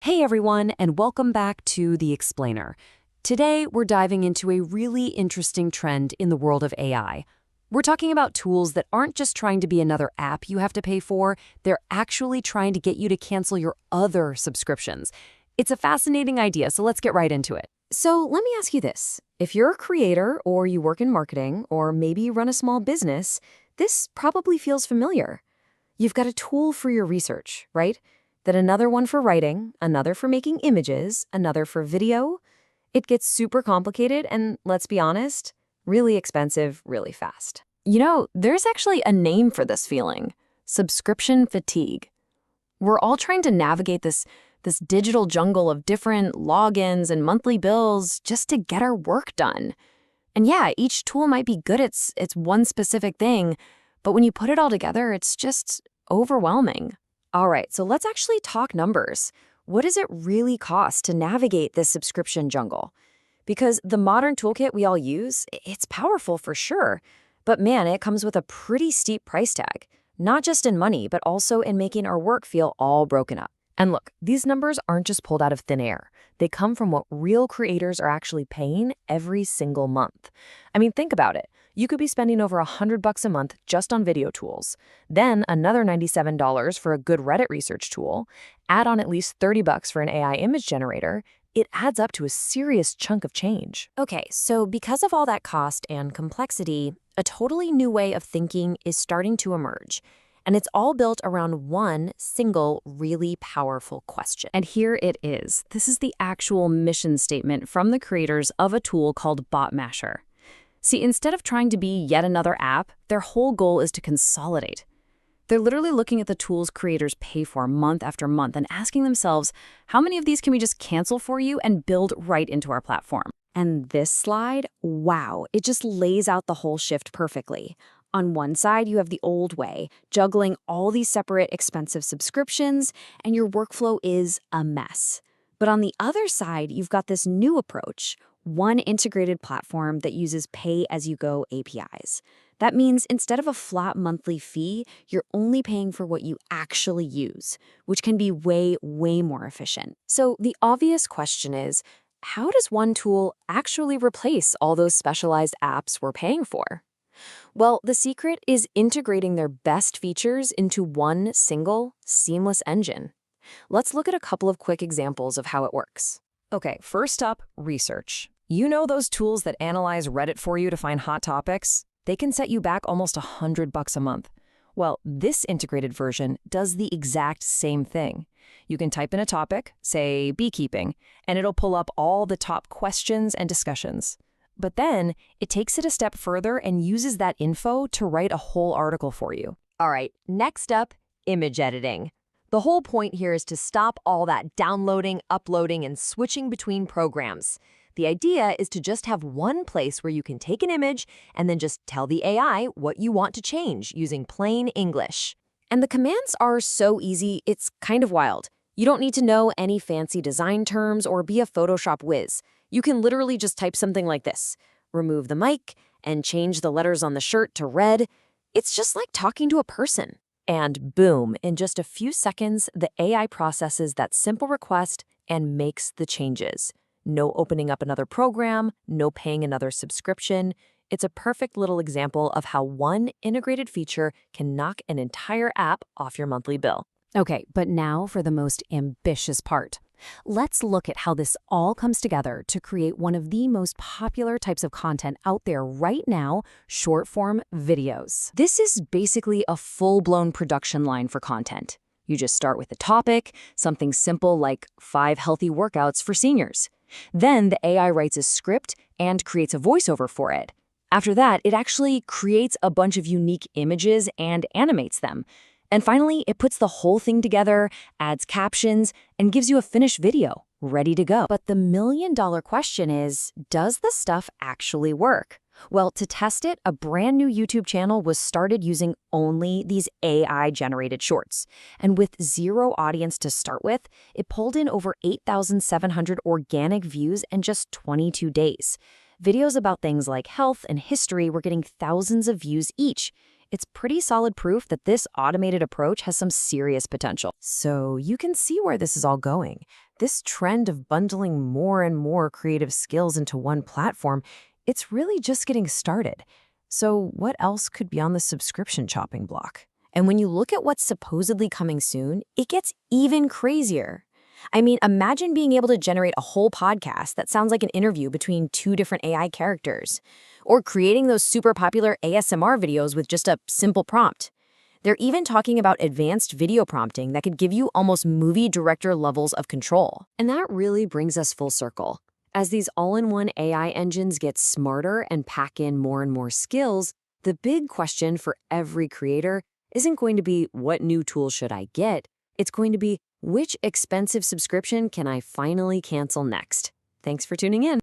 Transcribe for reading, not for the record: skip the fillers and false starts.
Hey everyone, and welcome back to The Explainer. Today, we're diving into a really interesting trend in the world of AI. We're talking about tools that aren't just trying to be another app you have to pay for, they're actually trying to get you to cancel your other subscriptions. It's a fascinating idea, so let's get right into it. So let me ask you this. If you're a creator, or you work in marketing, or maybe you run a small business, this probably feels familiar. You've got a tool for your research, right? Then another one for writing, another for making images, another for video. It gets super complicated and, let's be honest, really expensive really fast. There's actually a name for this feeling: subscription fatigue. We're all trying to navigate this digital jungle of different logins and monthly bills just to get our work done. And yeah, each tool might be good at its one specific thing, but when you put it all together, it's just overwhelming. All right, so let's actually talk numbers. What does it really cost to navigate this subscription jungle? Because the modern toolkit we all use, it's powerful for sure, but man, it comes with a pretty steep price tag, not just in money, but also in making our work feel all broken up. And look, these numbers aren't just pulled out of thin air. They come from what real creators are actually paying every single month. I mean, think about it. You could be spending over $100 a month just on video tools, then another $97 for a good Reddit research tool, add on at least $30 for an AI image generator. It adds up to a serious chunk of change. Okay, so because of all that cost and complexity, a totally new way of thinking is starting to emerge. And it's all built around one single, really powerful question. And here it is. This is the actual mission statement from the creators of a tool called Botmasher. See, instead of trying to be yet another app, their whole goal is to consolidate. They're literally looking at the tools creators pay for month after month and asking themselves, how many of these can we just cancel for you and build right into our platform? And this slide, wow, it just lays out the whole shift perfectly. On one side, you have the old way, juggling all these separate expensive subscriptions, and your workflow is a mess. But on the other side, you've got this new approach, one integrated platform that uses pay-as-you-go APIs. That means instead of a flat monthly fee, you're only paying for what you actually use, which can be way, way more efficient. So the obvious question is, how does one tool actually replace all those specialized apps we're paying for? Well, the secret is integrating their best features into one single, seamless engine. Let's look at a couple of quick examples of how it works. Okay, first up, research. You know those tools that analyze Reddit for you to find hot topics? They can set you back almost $100 a month. Well, this integrated version does the exact same thing. You can type in a topic, say beekeeping, and it'll pull up all the top questions and discussions. But then it takes it a step further and uses that info to write a whole article for you. All right, next up, image editing. The whole point here is to stop all that downloading, uploading, and switching between programs. The idea is to just have one place where you can take an image and then just tell the AI what you want to change using plain English. And the commands are so easy, it's kind of wild. You don't need to know any fancy design terms or be a Photoshop whiz. You can literally just type something like this: remove the mic and change the letters on the shirt to red. It's just like talking to a person. And boom, in just a few seconds, the AI processes that simple request and makes the changes. No opening up another program, no paying another subscription. It's a perfect little example of how one integrated feature can knock an entire app off your monthly bill. Okay, but now for the most ambitious part. Let's look at how this all comes together to create one of the most popular types of content out there right now: short-form videos. This is basically a full-blown production line for content. You just start with a topic, something simple like 5 healthy workouts for seniors. Then the AI writes a script and creates a voiceover for it. After that, it actually creates a bunch of unique images and animates them. And finally, it puts the whole thing together, adds captions, and gives you a finished video, ready to go. But the million-dollar question is, does the stuff actually work? Well, to test it, a brand new YouTube channel was started using only these AI-generated shorts. And with zero audience to start with, it pulled in over 8,700 organic views in just 22 days. Videos about things like health and history were getting thousands of views each. It's pretty solid proof that this automated approach has some serious potential. So you can see where this is all going. This trend of bundling more and more creative skills into one platform, it's really just getting started. So what else could be on the subscription chopping block? And when you look at what's supposedly coming soon, it gets even crazier. I mean, imagine being able to generate a whole podcast that sounds like an interview between two different AI characters, or creating those super popular ASMR videos with just a simple prompt. They're even talking about advanced video prompting that could give you almost movie director levels of control. And that really brings us full circle. As these all-in-one AI engines get smarter and pack in more and more skills, the big question for every creator isn't going to be, what new tool should I get? It's going to be, which expensive subscription can I finally cancel next? Thanks for tuning in.